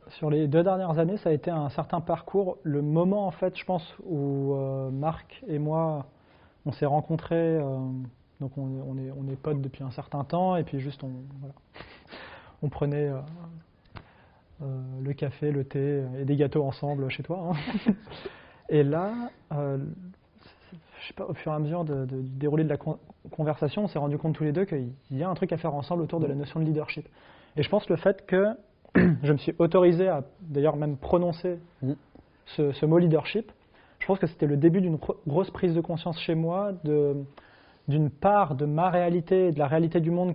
Sur les 2 dernières années, ça a été un certain parcours. Le moment, en fait, je pense, où Marc et moi, on s'est rencontrés, donc on est potes depuis un certain temps, et puis juste voilà, on prenait le café, le thé et des gâteaux ensemble chez toi. Hein. Et là, je sais pas, au fur et à mesure du déroulé de la conversation, on s'est rendu compte tous les deux qu'il y a un truc à faire ensemble autour de la notion de leadership. Et je pense le fait que je me suis autorisé à d'ailleurs même prononcer ce mot leadership, je pense que c'était le début d'une grosse prise de conscience chez moi d'une part de ma réalité et de la réalité du monde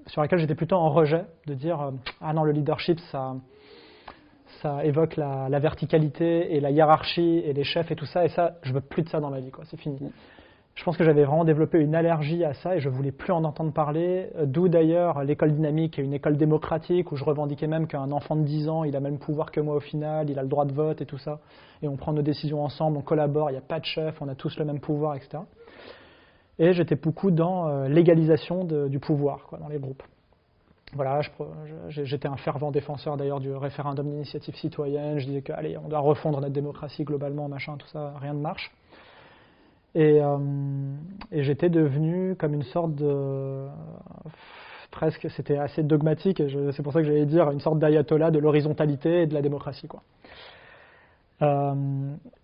sur laquelle j'étais plutôt en rejet, de dire ah non, le leadership ça évoque la verticalité et la hiérarchie et les chefs et tout ça, et ça, je veux plus de ça dans ma vie, quoi, c'est fini. Je pense que j'avais vraiment développé une allergie à ça et je voulais plus en entendre parler, d'où d'ailleurs l'école dynamique est une école démocratique où je revendiquais même qu'un enfant de 10 ans, il a le même pouvoir que moi au final, il a le droit de vote et tout ça, et on prend nos décisions ensemble, on collabore, il n'y a pas de chef, on a tous le même pouvoir, etc. Et j'étais beaucoup dans l'égalisation du pouvoir, quoi, dans les groupes. Voilà, j'étais un fervent défenseur d'ailleurs du référendum d'initiative citoyenne, je disais que allez, on doit refondre notre démocratie globalement, machin, tout ça, rien ne marche. Et j'étais devenu comme une sorte de... presque, c'était assez dogmatique, et c'est pour ça que j'allais dire une sorte d'ayatollah de l'horizontalité et de la démocratie, quoi.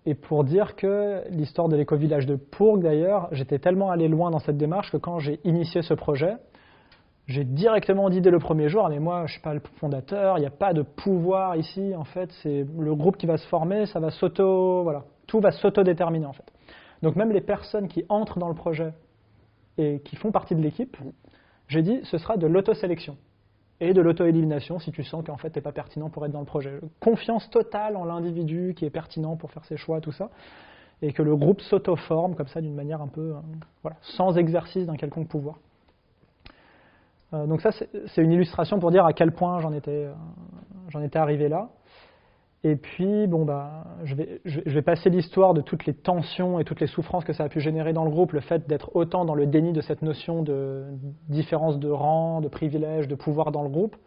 Et pour dire que l'histoire de l'éco-village de Pourgue, d'ailleurs, j'étais tellement allé loin dans cette démarche que quand j'ai initié ce projet, j'ai directement dit dès le premier jour, mais moi je ne suis pas le fondateur, il n'y a pas de pouvoir ici, en fait, c'est le groupe qui va se former, ça va voilà, tout va s'auto-déterminer en fait. Donc même les personnes qui entrent dans le projet et qui font partie de l'équipe, j'ai dit ce sera de l'auto-sélection et de l'auto-élimination si tu sens qu'en fait tu n'es pas pertinent pour être dans le projet. Confiance totale en l'individu qui est pertinent pour faire ses choix, tout ça, et que le groupe s'auto-forme comme ça d'une manière un peu, voilà, sans exercice d'un quelconque pouvoir. Donc ça c'est une illustration pour dire à quel point j'en étais arrivé là. Et puis, bon, je vais passer l'histoire de toutes les tensions et toutes les souffrances que ça a pu générer dans le groupe, le fait d'être autant dans le déni de cette notion de différence de rang, de privilège, de pouvoir dans le groupe.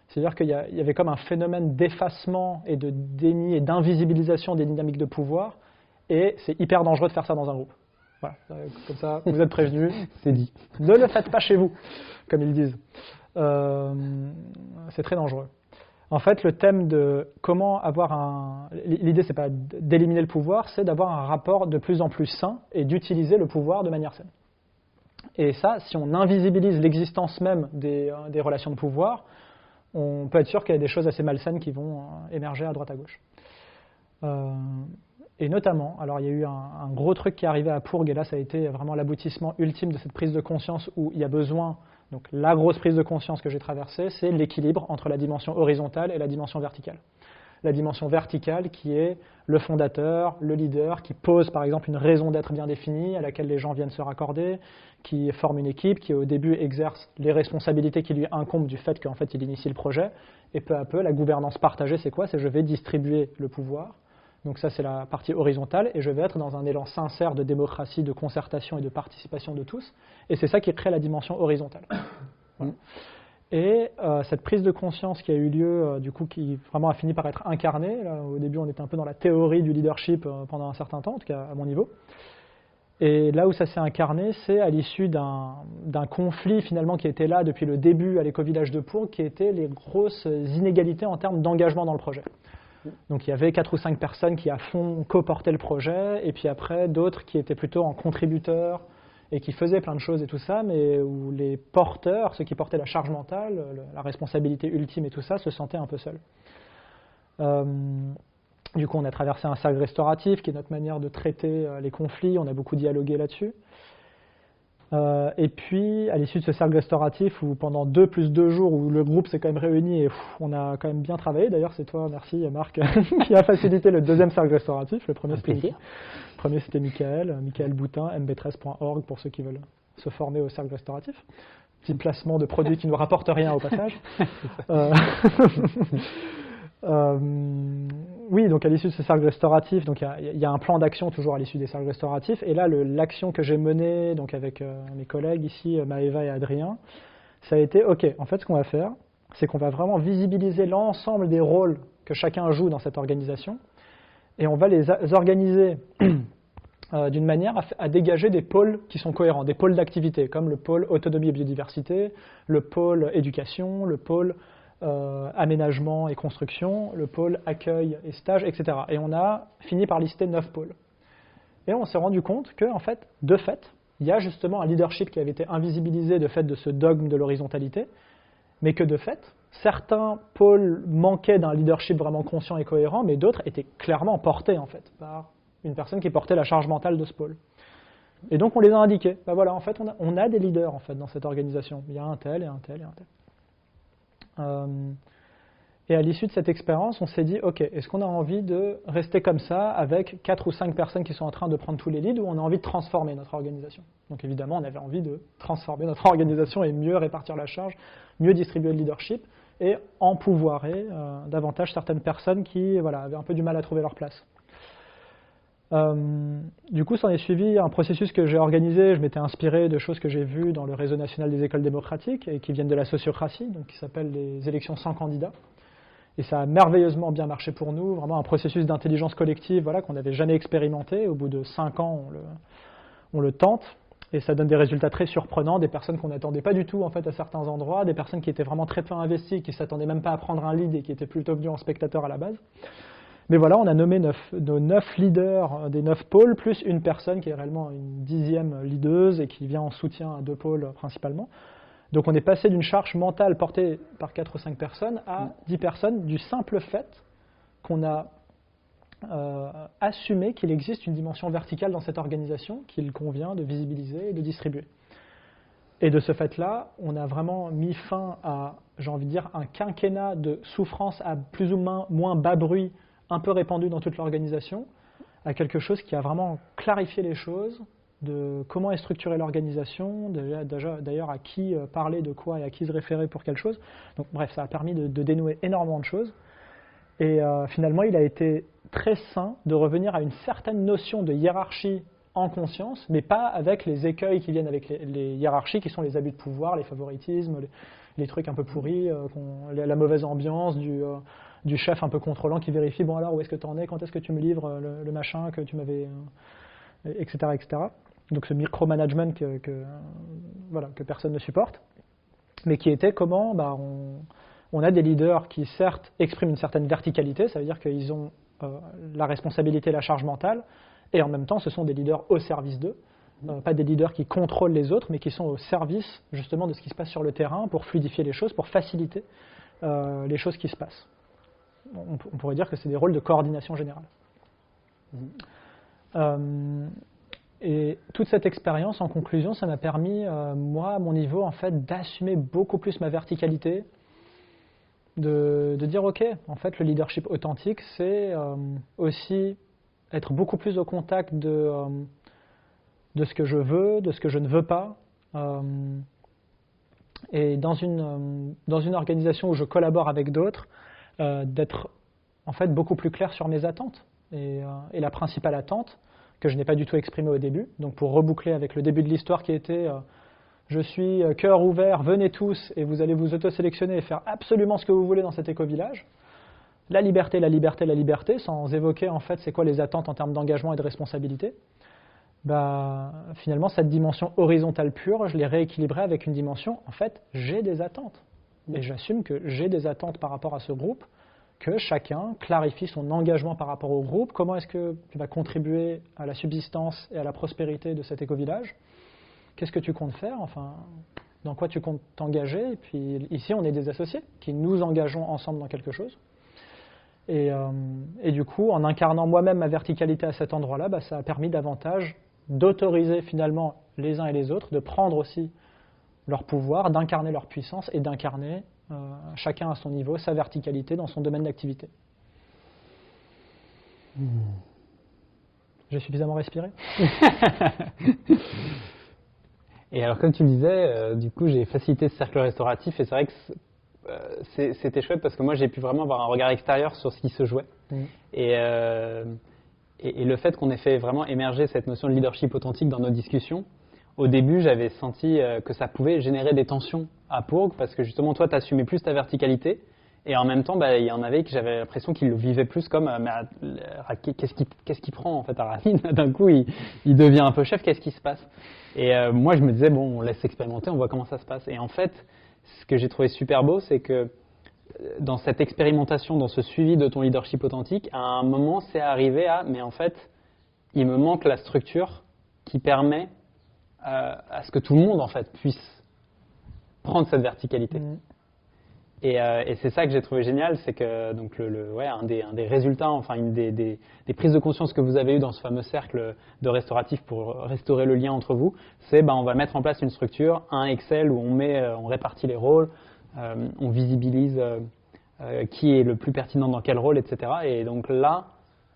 C'est-à-dire qu'il y avait comme un phénomène d'effacement et de déni et d'invisibilisation des dynamiques de pouvoir, et c'est hyper dangereux de faire ça dans un groupe. Voilà, comme ça, vous êtes prévenus, c'est dit. Ne le faites pas chez vous, comme ils disent. C'est très dangereux. En fait, le thème de comment avoir l'idée, c'est pas d'éliminer le pouvoir, c'est d'avoir un rapport de plus en plus sain et d'utiliser le pouvoir de manière saine. Et ça, si on invisibilise l'existence même des relations de pouvoir, on peut être sûr qu'il y a des choses assez malsaines qui vont émerger à droite à gauche. Et notamment, alors il y a eu un gros truc qui est arrivé à Pourgue, et là ça a été vraiment l'aboutissement ultime de cette prise de conscience où il y a besoin. Donc la grosse prise de conscience que j'ai traversée, c'est l'équilibre entre la dimension horizontale et la dimension verticale. La dimension verticale qui est le fondateur, le leader, qui pose par exemple une raison d'être bien définie à laquelle les gens viennent se raccorder, qui forme une équipe, qui au début exerce les responsabilités qui lui incombent du fait qu'en fait il initie le projet, et peu à peu la gouvernance partagée c'est quoi ? C'est je vais distribuer le pouvoir. Donc ça c'est la partie horizontale, et je vais être dans un élan sincère de démocratie, de concertation et de participation de tous, et c'est ça qui crée la dimension horizontale. Voilà. Et cette prise de conscience qui a eu lieu, du coup, qui vraiment a fini par être incarnée, là, au début on était un peu dans la théorie du leadership pendant un certain temps, en tout cas à mon niveau, et là où ça s'est incarné, c'est à l'issue d'un conflit finalement qui était là depuis le début à l'éco-village de Pourgue, qui étaient les grosses inégalités en termes d'engagement dans le projet. Donc il y avait 4 ou 5 personnes qui à fond co-portaient le projet, et puis après d'autres qui étaient plutôt en contributeurs et qui faisaient plein de choses et tout ça, mais où les porteurs, ceux qui portaient la charge mentale, la responsabilité ultime et tout ça, se sentaient un peu seuls. Du coup on a traversé un cercle restauratif qui est notre manière de traiter les conflits, on a beaucoup dialogué là-dessus. Et puis, à l'issue de ce cercle restauratif, où pendant 2 plus 2 jours, où le groupe s'est quand même réuni et on a quand même bien travaillé, d'ailleurs c'est toi, merci Marc, qui a facilité le deuxième cercle restauratif, le premier c'était Michael Boutin, mb13.org pour ceux qui veulent se former au cercle restauratif. Petit placement de produits qui ne nous rapportent rien au passage. Oui, donc à l'issue de ce cercle restauratif, donc il y a un plan d'action toujours à l'issue des cercles restauratifs. Et là, l'action que j'ai menée donc avec mes collègues ici, Maëva et Adrien, ça a été, ok, en fait ce qu'on va faire, c'est qu'on va vraiment visibiliser l'ensemble des rôles que chacun joue dans cette organisation, et on va les organiser d'une manière à dégager des pôles qui sont cohérents, des pôles d'activité, comme le pôle autonomie et biodiversité, le pôle éducation, le pôle aménagement et construction, le pôle accueil et stage, etc. Et on a fini par lister 9 pôles. Et on s'est rendu compte que, en fait, de fait, il y a justement un leadership qui avait été invisibilisé de fait de ce dogme de l'horizontalité, mais que de fait, certains pôles manquaient d'un leadership vraiment conscient et cohérent, mais d'autres étaient clairement portés en fait par une personne qui portait la charge mentale de ce pôle. Et donc on les a indiqués. Ben voilà, en fait, on a des leaders en fait dans cette organisation. Il y a un tel et un tel et un tel. Et à l'issue de cette expérience, on s'est dit, ok, est-ce qu'on a envie de rester comme ça avec 4 ou 5 personnes qui sont en train de prendre tous les leads, ou on a envie de transformer notre organisation? Donc évidemment, on avait envie de transformer notre organisation et mieux répartir la charge, mieux distribuer le leadership et empouvoirer davantage certaines personnes qui avaient un peu du mal à trouver leur place. Du coup, s'en est suivi un processus que j'ai organisé. Je m'étais inspiré de choses que j'ai vues dans le réseau national des écoles démocratiques et qui viennent de la sociocratie, donc qui s'appelle les élections sans candidats. Et ça a merveilleusement bien marché pour nous, vraiment un processus d'intelligence collective qu'on n'avait jamais expérimenté. Au bout de 5 ans, on le tente, et ça donne des résultats très surprenants, des personnes qu'on n'attendait pas du tout en fait, à certains endroits, des personnes qui étaient vraiment très peu investies, qui ne s'attendaient même pas à prendre un lead et qui étaient plutôt venus en spectateur à la base. Mais voilà, on a nommé nos 9 leaders des 9 pôles, plus une personne qui est réellement une 10e leaduse et qui vient en soutien à 2 pôles principalement. Donc on est passé d'une charge mentale portée par 4 ou 5 personnes à 10 personnes du simple fait qu'on a assumé qu'il existe une dimension verticale dans cette organisation qu'il convient de visibiliser et de distribuer. Et de ce fait-là, on a vraiment mis fin à, j'ai envie de dire, un quinquennat de souffrance à plus ou moins bas bruit, un peu répandu dans toute l'organisation, à quelque chose qui a vraiment clarifié les choses, de comment est structurée l'organisation, d'ailleurs à qui parler de quoi et à qui se référer pour quelle chose. Donc bref, ça a permis de dénouer énormément de choses. Et finalement, il a été très sain de revenir à une certaine notion de hiérarchie en conscience, mais pas avec les écueils qui viennent avec les hiérarchies, qui sont les abus de pouvoir, les favoritismes, les trucs un peu pourris, la mauvaise ambiance du chef un peu contrôlant qui vérifie, bon alors où est-ce que tu en es, quand est-ce que tu me livres le machin que tu m'avais... etc., etc. Donc ce micromanagement que personne ne supporte, mais qui était comment on a des leaders qui certes expriment une certaine verticalité, ça veut dire qu'ils ont la responsabilité et la charge mentale, et en même temps ce sont des leaders au service d'eux, pas des leaders qui contrôlent les autres, mais qui sont au service justement de ce qui se passe sur le terrain pour fluidifier les choses, pour faciliter les choses qui se passent. On pourrait dire que c'est des rôles de coordination générale. Et toute cette expérience, en conclusion, ça m'a permis, moi, à mon niveau, en fait, d'assumer beaucoup plus ma verticalité, de dire, ok, en fait, le leadership authentique, c'est aussi être beaucoup plus au contact de ce que je veux, de ce que je ne veux pas. Et dans une organisation où je collabore avec d'autres, d'être en fait beaucoup plus clair sur mes attentes. Et la principale attente, que je n'ai pas du tout exprimée au début, donc pour reboucler avec le début de l'histoire qui était je suis cœur ouvert, venez tous et vous allez vous auto-sélectionner et faire absolument ce que vous voulez dans cet éco-village. La liberté, la liberté, la liberté, sans évoquer en fait c'est quoi les attentes en termes d'engagement et de responsabilité. Finalement cette dimension horizontale pure, je l'ai rééquilibrée avec une dimension, en fait j'ai des attentes. Et j'assume que j'ai des attentes par rapport à ce groupe, que chacun clarifie son engagement par rapport au groupe, comment est-ce que tu vas contribuer à la subsistance et à la prospérité de cet éco-village, qu'est-ce que tu comptes faire, enfin, dans quoi tu comptes t'engager, et puis ici on est des associés qui nous engageons ensemble dans quelque chose. Et du coup, en incarnant moi-même ma verticalité à cet endroit-là, ça a permis davantage d'autoriser finalement les uns et les autres, de prendre aussi leur pouvoir, d'incarner leur puissance et d'incarner chacun à son niveau sa verticalité dans son domaine d'activité. J'ai suffisamment respiré. Et alors comme tu le disais, du coup j'ai facilité ce cercle restauratif et c'est vrai que c'était chouette parce que moi j'ai pu vraiment avoir un regard extérieur sur ce qui se jouait. Et, et le fait qu'on ait fait vraiment émerger cette notion de leadership authentique dans nos discussions, au début j'avais senti que ça pouvait générer des tensions à Pourg parce que justement toi tu assumais plus ta verticalité et en même temps il y en avait que j'avais l'impression qu'ils le vivaient plus comme qu'est-ce qui prend en fait à Racine d'un coup il devient un peu chef, qu'est-ce qui se passe? Et moi je me disais bon on laisse expérimenter, on voit comment ça se passe. Et en fait ce que j'ai trouvé super beau c'est que dans cette expérimentation, dans ce suivi de ton leadership authentique, à un moment, c'est arrivé à, mais en fait, il me manque la structure qui permet à ce que tout le monde, en fait, puisse prendre cette verticalité. Et c'est ça que j'ai trouvé génial, c'est que donc un des résultats, enfin une des prises de conscience que vous avez eues dans ce fameux cercle de restauratif pour restaurer le lien entre vous, c'est on va mettre en place une structure, un Excel où on répartit les rôles, on visibilise qui est le plus pertinent dans quel rôle, etc. Et donc là,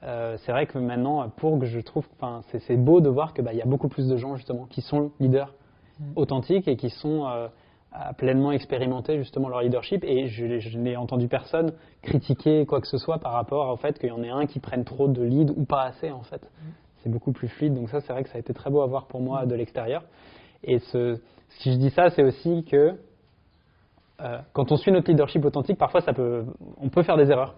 c'est vrai que maintenant, je trouve, c'est beau de voir que y a beaucoup plus de gens justement qui sont leaders authentiques et qui sont pleinement expérimentés justement leur leadership. Et je n'ai entendu personne critiquer quoi que ce soit par rapport au fait qu'il y en ait un qui prenne trop de lead ou pas assez en fait. C'est beaucoup plus fluide. Donc ça, c'est vrai que ça a été très beau à voir pour moi de l'extérieur. Et si je dis ça, c'est aussi que quand on suit notre leadership authentique, parfois on peut faire des erreurs.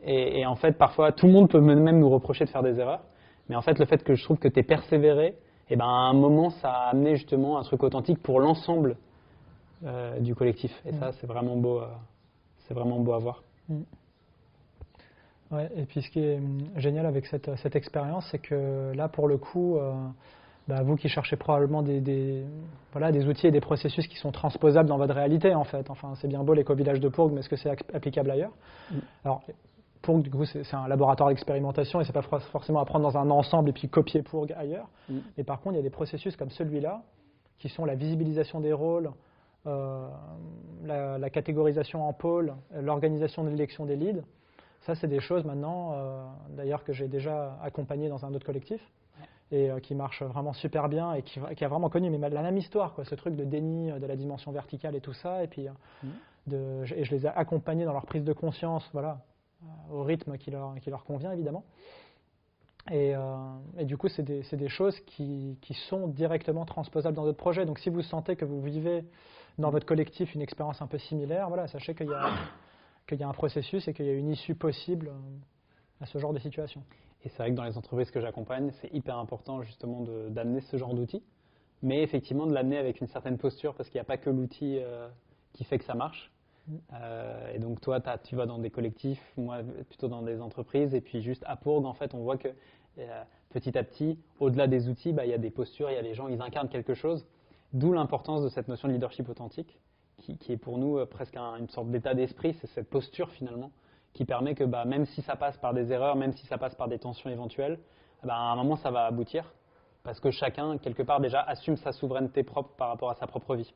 Et en fait, parfois, tout le monde peut même nous reprocher de faire des erreurs. Mais en fait, le fait que je trouve que tu es persévéré, à un moment, ça a amené justement un truc authentique pour l'ensemble du collectif. Et ça, c'est vraiment beau à voir. Ouais, et puis ce qui est génial avec cette expérience, c'est que là, pour le coup, vous qui cherchez probablement des outils et des processus qui sont transposables dans votre réalité, en fait. Enfin, c'est bien beau l'éco-village de Pourg, mais est-ce que c'est applicable ailleurs? Alors, Pourg, du coup, c'est un laboratoire d'expérimentation et c'est pas forcément à prendre dans un ensemble et puis copier Pourg ailleurs. Mais par contre, il y a des processus comme celui-là, qui sont la visibilisation des rôles, la catégorisation en pôles, l'organisation de l'élection des leads. Ça, c'est des choses maintenant, d'ailleurs, que j'ai déjà accompagné dans un autre collectif et qui marche vraiment super bien et qui a vraiment connu la même histoire, quoi, ce truc de déni de la dimension verticale et tout ça. Et puis, et je les ai accompagnés dans leur prise de conscience, au rythme qui leur convient, évidemment. Et du coup, c'est des choses qui sont directement transposables dans d'autres projets. Donc, si vous sentez que vous vivez dans votre collectif une expérience un peu similaire, sachez qu'il y a un processus et qu'il y a une issue possible à ce genre de situation. Et c'est vrai que dans les entreprises que j'accompagne, c'est hyper important justement d'amener ce genre d'outil, mais effectivement de l'amener avec une certaine posture parce qu'il n'y a pas que l'outil qui fait que ça marche. Et donc toi, tu vas dans des collectifs, moi plutôt dans des entreprises, et puis juste à Pourg, en fait, on voit que petit à petit, au-delà des outils, il y a des postures, il y a les gens, ils incarnent quelque chose, d'où l'importance de cette notion de leadership authentique, qui est pour nous presque une sorte d'état d'esprit, c'est cette posture finalement, qui permet que même si ça passe par des erreurs, même si ça passe par des tensions éventuelles, à un moment ça va aboutir, parce que chacun, quelque part déjà, assume sa souveraineté propre par rapport à sa propre vie.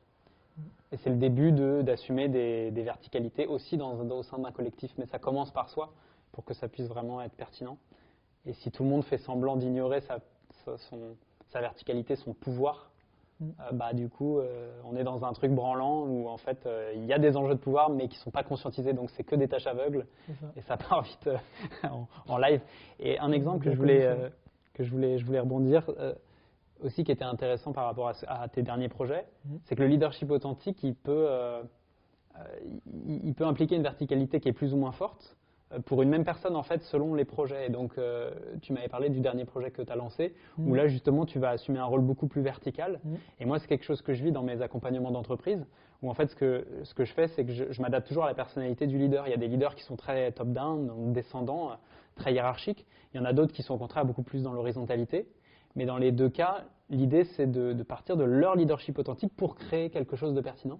Et c'est le début d'assumer des verticalités aussi au sein d'un collectif, mais ça commence par soi, pour que ça puisse vraiment être pertinent. Et si tout le monde fait semblant d'ignorer sa verticalité, son pouvoir, du coup, on est dans un truc branlant où en fait, il y a des enjeux de pouvoir, mais qui ne sont pas conscientisés, donc c'est que des tâches aveugles, et ça part vite en live. Et un exemple que je voulais rebondir aussi, qui était intéressant par rapport à tes derniers projets, c'est que le leadership authentique, il peut impliquer une verticalité qui est plus ou moins forte, pour une même personne en fait selon les projets. Et donc tu m'avais parlé du dernier projet que tu as lancé où là justement tu vas assumer un rôle beaucoup plus vertical. Et moi c'est quelque chose que je vis dans mes accompagnements d'entreprise où en fait ce que je fais c'est que je m'adapte toujours à la personnalité du leader. Il y a des leaders qui sont très top-down, donc descendants, très hiérarchiques. Il y en a d'autres qui sont au contraire beaucoup plus dans l'horizontalité. Mais dans les deux cas, l'idée c'est de partir de leur leadership authentique pour créer quelque chose de pertinent.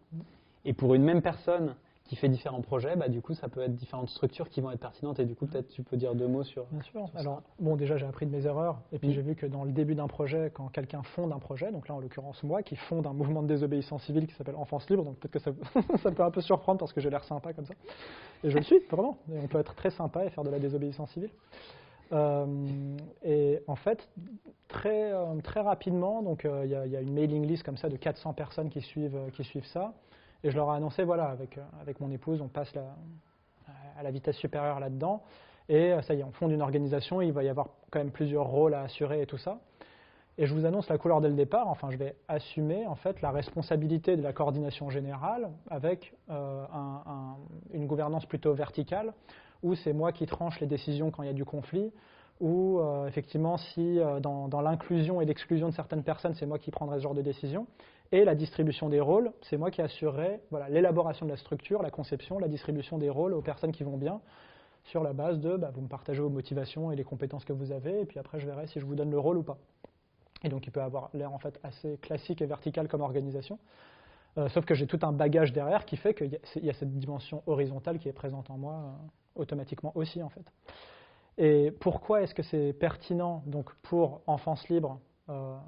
Et pour une même personne qui fait différents projets, du coup, ça peut être différentes structures qui vont être pertinentes. Et du coup, peut-être tu peux dire deux mots sur. Bien sûr. Alors, déjà, j'ai appris de mes erreurs. Et puis, j'ai vu que dans le début d'un projet, quand quelqu'un fonde un projet, donc là, en l'occurrence, moi, qui fonde un mouvement de désobéissance civile qui s'appelle Enfance Libre, donc peut-être que ça peut un peu surprendre parce que j'ai l'air sympa comme ça. Et je le suis, vraiment. Et on peut être très sympa et faire de la désobéissance civile. Et en fait, très rapidement, donc il y a une mailing list comme ça de 400 personnes qui suivent ça. Et je leur ai annoncé, voilà, avec mon épouse, on passe à la vitesse supérieure là-dedans. Et ça y est, on fonde une organisation, il va y avoir quand même plusieurs rôles à assurer et tout ça. Et je vous annonce la couleur dès le départ, enfin je vais assumer en fait la responsabilité de la coordination générale avec une gouvernance plutôt verticale, où c'est moi qui tranche les décisions quand il y a du conflit, où effectivement si dans l'inclusion et l'exclusion de certaines personnes, c'est moi qui prendrai ce genre de décision. Et la distribution des rôles, c'est moi qui assurerai l'élaboration de la structure, la conception, la distribution des rôles aux personnes qui vont bien, sur la base de vous me partagez vos motivations et les compétences que vous avez, et puis après je verrai si je vous donne le rôle ou pas. Et donc il peut avoir l'air en fait assez classique et vertical comme organisation, sauf que j'ai tout un bagage derrière qui fait qu'il y a cette dimension horizontale qui est présente en moi automatiquement aussi en fait. Et pourquoi est-ce que c'est pertinent donc pour Enfance Libre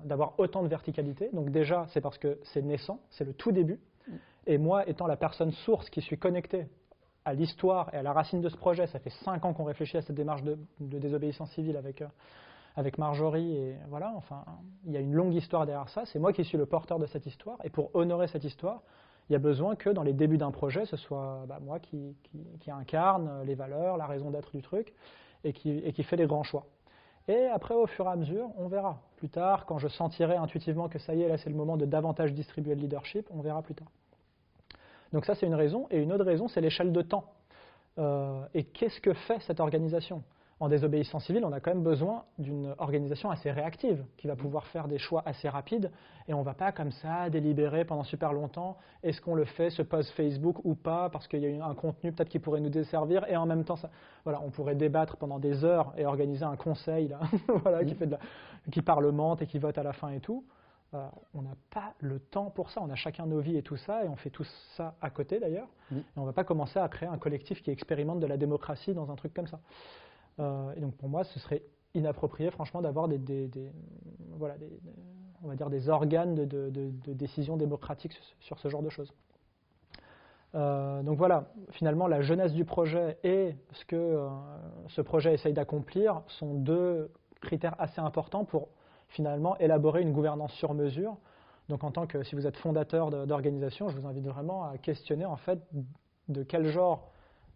d'avoir autant de verticalité? Donc déjà c'est parce que c'est naissant, c'est le tout début, et moi étant la personne source qui suis connectée à l'histoire et à la racine de ce projet, ça fait 5 ans qu'on réfléchit à cette démarche de désobéissance civile avec Marjorie, et voilà, enfin, il y a une longue histoire derrière ça, c'est moi qui suis le porteur de cette histoire, et pour honorer cette histoire, il y a besoin que dans les débuts d'un projet, ce soit moi qui incarne les valeurs, la raison d'être du truc, et qui fait les grands choix. Et après, au fur et à mesure, on verra. Plus tard, quand je sentirai intuitivement que ça y est, là c'est le moment de davantage distribuer le leadership, on verra plus tard. Donc ça c'est une raison, et une autre raison c'est l'échelle de temps. Et qu'est-ce que fait cette organisation? En désobéissance civile, on a quand même besoin d'une organisation assez réactive, qui va pouvoir faire des choix assez rapides, et on ne va pas comme ça délibérer pendant super longtemps, est-ce qu'on le fait, ce post Facebook ou pas, parce qu'il y a un contenu peut-être qui pourrait nous desservir, et en même temps, voilà, on pourrait débattre pendant des heures et organiser un conseil là, voilà, qui parlemente et qui vote à la fin et tout. On n'a pas le temps pour ça, on a chacun nos vies et tout ça, et on fait tout ça à côté d'ailleurs, et on ne va pas commencer à créer un collectif qui expérimente de la démocratie dans un truc comme ça. Et donc pour moi, ce serait inapproprié franchement d'avoir on va dire des organes de décision démocratique sur ce genre de choses. Donc voilà, finalement la jeunesse du projet et ce que ce projet essaye d'accomplir sont deux critères assez importants pour finalement élaborer une gouvernance sur mesure. Donc en tant que, si vous êtes fondateur d'organisation, je vous invite vraiment à questionner en fait de quel genre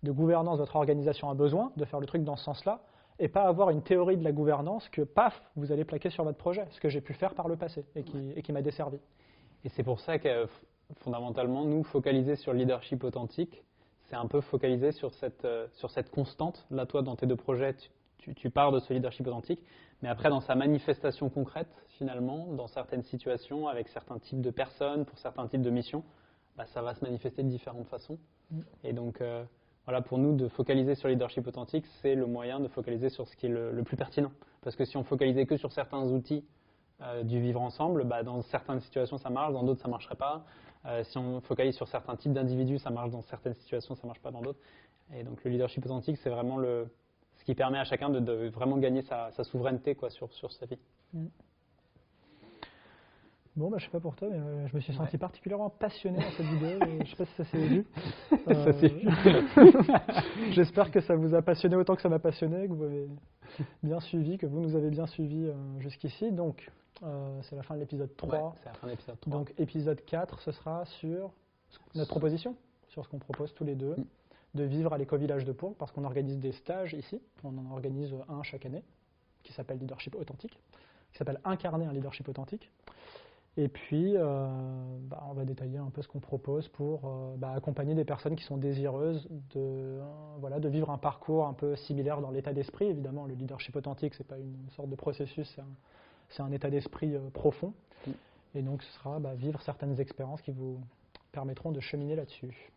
de gouvernance votre organisation a besoin, de faire le truc dans ce sens-là, et pas avoir une théorie de la gouvernance que, paf, vous allez plaquer sur votre projet, ce que j'ai pu faire par le passé et qui m'a desservi. Et c'est pour ça que fondamentalement, nous, focaliser sur le leadership authentique, c'est un peu focaliser sur cette constante. Là, toi, dans tes deux projets, tu pars de ce leadership authentique, mais après, dans sa manifestation concrète, finalement, dans certaines situations, avec certains types de personnes, pour certains types de missions, ça va se manifester de différentes façons. Et donc, voilà, pour nous, de focaliser sur le leadership authentique, c'est le moyen de focaliser sur ce qui est le plus pertinent. Parce que si on focalisait que sur certains outils du vivre ensemble, dans certaines situations, ça marche, dans d'autres, ça ne marcherait pas. Si on focalise sur certains types d'individus, ça marche dans certaines situations, ça ne marche pas dans d'autres. Et donc, le leadership authentique, c'est vraiment ce qui permet à chacun de vraiment gagner sa souveraineté sur sa vie. Bon, je ne sais pas pour toi, mais je me suis senti particulièrement passionné dans cette vidéo. Je ne sais pas si ça s'est vu. Ça s'est vu. J'espère que ça vous a passionné autant que ça m'a passionné, que vous avez bien suivi, que vous nous avez bien suivis jusqu'ici. Donc, c'est la fin de l'épisode 3. Ouais, c'est la fin de l'épisode 3. Donc, épisode 4, ce sera sur notre proposition, sur ce qu'on propose tous les deux, de vivre à l'éco-village de Pourgues, parce qu'on organise des stages ici. On en organise un chaque année, qui s'appelle Leadership Authentique, qui s'appelle Incarner un leadership authentique. Et puis, on va détailler un peu ce qu'on propose pour accompagner des personnes qui sont désireuses de vivre un parcours un peu similaire dans l'état d'esprit. Évidemment, le leadership authentique, ce n'est pas une sorte de processus, c'est un état d'esprit profond. Et donc, ce sera vivre certaines expériences qui vous permettront de cheminer là-dessus.